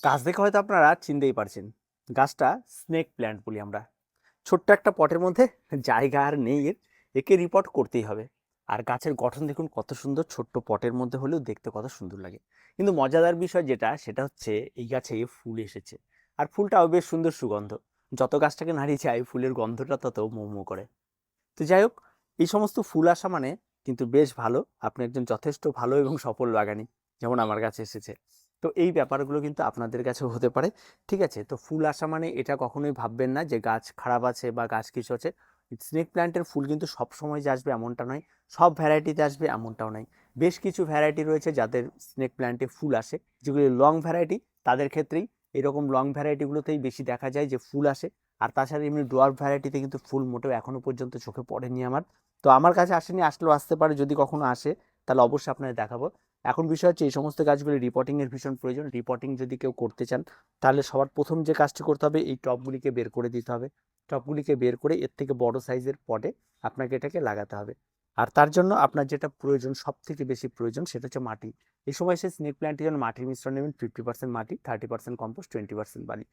গাছ দেখে হয়তো আপনারা চিনতেই পারছেন, গাছটা স্নেক প্ল্যান্ট বলি আমরা। ছোট্ট একটা পটের মধ্যে জায়গা আর নেই একে রিপোর্ট করতেই হবে। আর গাছের গঠন দেখুন কত সুন্দর, ছোট্ট পটের মধ্যে হলেও দেখতে কত সুন্দর লাগে। কিন্তু মজাদার বিষয় যেটা, সেটা হচ্ছে এই গাছে ফুল এসেছে। আর ফুলটাও বেশ সুন্দর সুগন্ধ। যত গাছটাকে নাড়িয়ে যায় ফুলের গন্ধটা তত মৌ মৌ করে। তো যাই হোক, এই সমস্ত ফুল আসা মানে কিন্তু বেশ ভালো, আপনি একজন যথেষ্ট ভালো এবং সফল বাগানী, যেমন আমার কাছে এসেছে। তো এই ব্যাপারগুলো কিন্তু আপনাদের কাছেও হতে পারে। ঠিক আছে, তো ফুল আসা মানে এটা কখনোই ভাববেন না যে গাছ খারাপ আছে বা গাছ কিছু আছে। স্নেক প্ল্যান্টের ফুল কিন্তু সব সময় যে আসবে এমনটা নয়, সব ভ্যারাইটিতে আসবে এমনটাও নয়। বেশ কিছু ভ্যারাইটি রয়েছে যাদের স্নেক প্ল্যান্টে ফুল আসে, যেগুলি লং ভ্যারাইটি, তাদের ক্ষেত্রেই এরকম লং ভ্যারাইটিগুলোতেই বেশি দেখা যায় যে ফুল আসে। আর তাছাড়া এমনি ডোয়ার্ফ ভ্যারাইটিতে কিন্তু ফুল মোটেও এখনো পর্যন্ত চোখে পড়েনি আমার। তো আমার কাছে আসেনি, আসলেও আসতে পারে, যদি কখনো আসে তাহলে অবশ্যই আপনাদের দেখাবো। এখন বিষয় হচ্ছে এই সমস্ত গাছগুলি রিপোর্টিংয়ের ভীষণ প্রয়োজন। রিপোর্টিং যদি কেউ করতে চান তাহলে সবার প্রথম যে কাজটি করতে হবে, এই টবগুলিকে বের করে দিতে হবে। টবগুলিকে বের করে এর থেকে বড় সাইজের পটে আপনাকে এটাকে লাগাতে হবে। আর তার জন্য আপনার যেটা প্রয়োজন, সব থেকে বেশি প্রয়োজন, সেটা হচ্ছে মাটি। এই সময় সে স্নেক প্ল্যান্টের জন্য মাটির মিশ্রণ নেবেন 50% মাটি, 30% কম্পোস্ট, 20% বালি।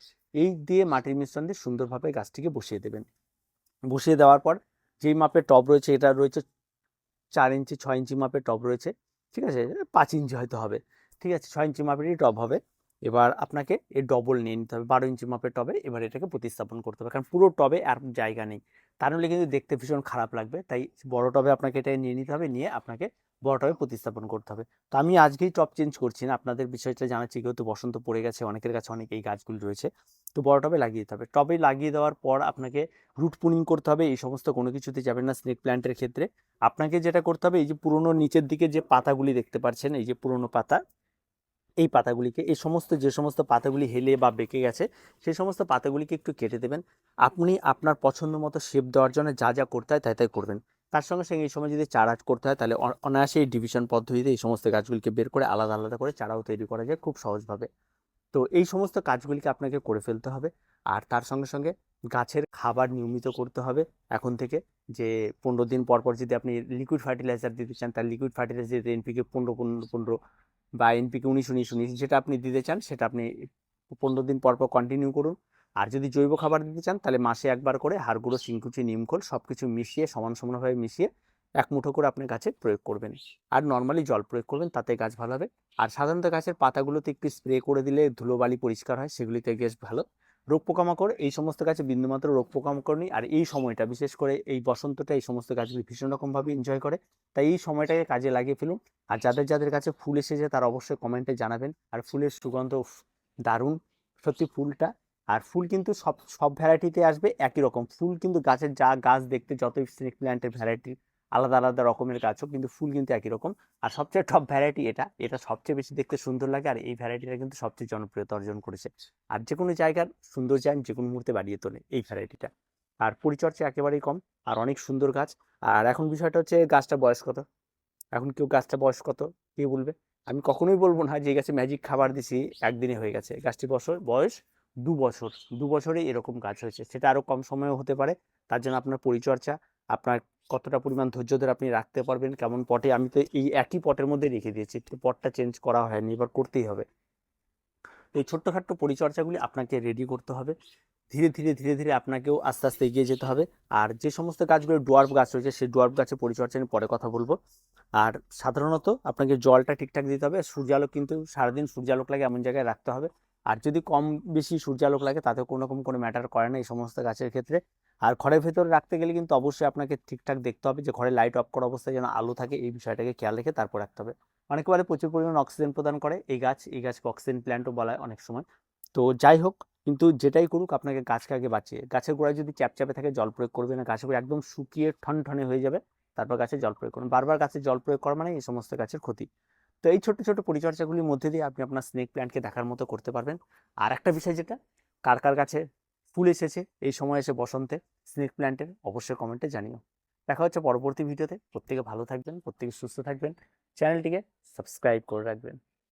এই দিয়ে মাটির মিশ্রণ দিয়ে সুন্দরভাবে গাছটিকে বসিয়ে দেবেন। বসিয়ে দেওয়ার পর যেই মাপের টব রয়েছে, এটা রয়েছে 4 ইঞ্চি, 6 ইঞ্চি মাপের টব রয়েছে। ঠিক আছে, 5 ইঞ্চি হয়তো হবে। ঠিক আছে, 6 ইঞ্চি মাপেরই টব হবে। এবার আপনাকে এর ডবল নিয়ে নিতে হবে, 12 ইঞ্চি মাপের টবে। এবার এটাকে প্রতিস্থাপন করতে হবে, কারণ পুরো টবে আর জায়গা নেই। তা নাহলে কিন্তু দেখতে ভীষণ খারাপ লাগবে। তাই বড় টবে আপনাকে এটা নিয়ে নিতে হবে, নিয়ে আপনাকে বড় টবে প্রতিস্থাপন করতে হবে। তো আমি আজকেই টব চেঞ্জ করছি না, আপনাদের বিষয়টা জানাচ্ছি, যেহেতু বসন্ত পড়ে গেছে, অনেকের কাছে অনেক এই গাছগুলি রয়েছে। তো বড় টবে লাগিয়ে দিতে হবে। টবে লাগিয়ে দেওয়ার পর আপনাকে রুট পুনিং করতে হবে। এই সমস্ত কোনো কিছুতে যাবেন না স্নেক প্ল্যান্টের ক্ষেত্রে। আপনাকে যেটা করতে হবে, এই যে পুরোনো নিচের দিকে যে পাতাগুলি দেখতে পাচ্ছেন, এই যে পুরোনো পাতা, এই পাতাগুলিকে, এই সমস্ত যে সমস্ত পাতাগুলি হেলে বা বেঁকে গেছে, সেই সমস্ত পাতাগুলিকে একটু কেটে দেবেন। আপনি আপনার পছন্দ মতো শেপ দেওয়ার জন্য যা যা করতে হয় তাই তাই করবেন। তার সঙ্গে সঙ্গে এই সময় যদি চারা করতে হয়, তাহলে অনায়াসে এই ডিভিশন পদ্ধতিতে এই সমস্ত গাছগুলিকে বের করে আলাদা আলাদা করে চারাও তৈরি করা যায় খুব সহজভাবে। তো এই সমস্ত কাজগুলিকে আপনাকে করে ফেলতে হবে। আর তার সঙ্গে সঙ্গে গাছের খাবার নিয়মিত করতে হবে এখন থেকে। যে 15 দিন পর পর যদি আপনি লিকুইড ফার্টিলাইজার দিতে চান, তার লিকুইড ফার্টিলাইজার এনপিকে 15-15-15 বা এনপিকে 19-19-19 যেটা আপনি দিতে চান, সেটা আপনি 15 দিন পর পর কন্টিনিউ করুন। আর যদি জৈব খাবার দিতে চান, তাহলে মাসে একবার করে হাড় গুঁড়ো, শিংকুচি, নিমখোল সব কিছু মিশিয়ে সমান সমানভাবে মিশিয়ে এক মুঠো করে আপনি গাছে প্রয়োগ করবেন। আর নর্মালি জল প্রয়োগ করবেন, তাতে গাছ ভালো হবে। আর সাধারণত গাছের পাতাগুলোতে একটু স্প্রে করে দিলে ধুলোবালি পরিষ্কার হয়, সেগুলিতে বেশ ভালো। রোগ পোকামাকড়, এই সমস্ত গাছে বিন্দুমাত্র রোগ পোকামাকড় নেই। আর এই সময়টা, বিশেষ করে এই বসন্তটা, এই সমস্ত গাছগুলি ভীষণ রকমভাবে এনজয় করে। তাই এই সময়টাকে কাজে লাগিয়ে ফেলুন। আর যাদের যাদের কাছে ফুল এসেছে তারা অবশ্যই কমেন্টে জানাবেন। আর ফুলের সুগন্ধ দারুণ, সত্যি ফুলটা। আর ফুল কিন্তু সব সব ভ্যারাইটিতে আসবে একই রকম ফুল, কিন্তু গাছের যা গাছ দেখতে যতই স্নেক প্ল্যান্টের ভ্যারাইটি আলাদা আলাদা রকমের গাছ হোক, কিন্তু ফুল কিন্তু একই রকম। আর সবচেয়ে টপ ভ্যারাইটি এটা, এটা সবচেয়ে বেশি দেখতে সুন্দর লাগে। আর এই ভ্যারাইটিটা কিন্তু সবচেয়ে জনপ্রিয়তা অর্জন করেছে। আর যে কোনো জায়গার সৌন্দর্যায়ন যে কোনো মুহূর্তে বাড়িয়ে তোলে এই ভ্যারাইটিটা। আর পরিচর্যা একেবারেই কম, আর অনেক সুন্দর গাছ। আর এখন বিষয়টা হচ্ছে গাছটা বয়স কত। এখন কেউ গাছটা বয়স কত কে বলবে। আমি কখনোই বলবো না যে এই গাছে ম্যাজিক খাবার দিছি একদিনে হয়ে গেছে। গাছটি বয়স 2 বছর। 2 বছরে এরকম গাছ হয়েছে, সেটা আরো কম সময়েও হতে পারে। তার জন্য আপনার পরিচর্যা, আপনার কতটা পরিমাণ ধৈর্য ধরে আপনি রাখতে পারবেন, কেমন পটে। আমি তো এই একই পটের মধ্যে রেখে দিয়েছি, তো পটটা চেঞ্জ করা হয়নি, এবার করতেই হবে। তো এই ছোট্টখাট্ট পরিচর্যাগুলি আপনাকে রেডি করতে হবে। ধীরে ধীরে ধীরে ধীরে আপনাকেও আস্তে আস্তে এগিয়ে যেতে হবে। আর যে সমস্ত গাছগুলো ডোয়ার্ফ গাছ রয়েছে, সেই ডোয়ার্ফ গাছের পরিচর্যা নিয়ে পরে কথা বলবো। আর সাধারণত আপনাকে জলটা ঠিকঠাক দিতে হবে। সূর্যালোক কিন্তু সারাদিন সূর্যালোক লাগে এমন জায়গায় রাখতে হবে। আর যদি কম বেশি সূর্যালোক লাগে তাতে কোনো রকম কোনো ম্যাটার করে না এই সমস্ত গাছের ক্ষেত্রে। আর ঘরের ভেতরে রাখতে গেলে কিন্তু অবশ্যই আপনাকে ঠিকঠাক দেখতে হবে যে ঘরে লাইট অফ করা অবস্থায় যেন আলো থাকে, এই বিষয়টাকে খেয়াল রেখে তারপর রাখতে হবে। অনেকে বলে প্রচুর পরিমাণ অক্সিজেন প্রদান করে এই গাছকে অক্সিজেন প্ল্যান্টও বলা হয় অনেক সময়। তো যাই হোক, কিন্তু যেটাই করুক আপনাকে গাছকে আগে বাঁচিয়ে, গাছের গোড়ায় যদি চ্যাপচ্যাপে থাকে জল প্রয়োগ করবে না, গাছের গোড়া একদম শুকিয়ে ঠনঠনে হয়ে যাবে, তারপর গাছে জল প্রয়োগ করুন। বারবার গাছে জল প্রয়োগ করা মানে এই সমস্ত গাছের ক্ষতি। তো এই ছোট ছোট পরিচর্যাগুলির মধ্যে দিয়ে আপনি আপনার স্নেক প্ল্যান্টকে দেখার মতো করতে পারবেন। আর একটা বিষয় যেটা, কার কার গাছে ফুল এসেছে এই সময় এসে বসন্তে স্নেক প্ল্যান্টের, অবশ্যই কমেন্টে জানিও। দেখা হচ্ছে পরবর্তী ভিডিওতে। প্রত্যেকে ভালো থাকবেন, প্রত্যেকে সুস্থ থাকবেন, চ্যানেলটিকে সাবস্ক্রাইব করে রাখবেন।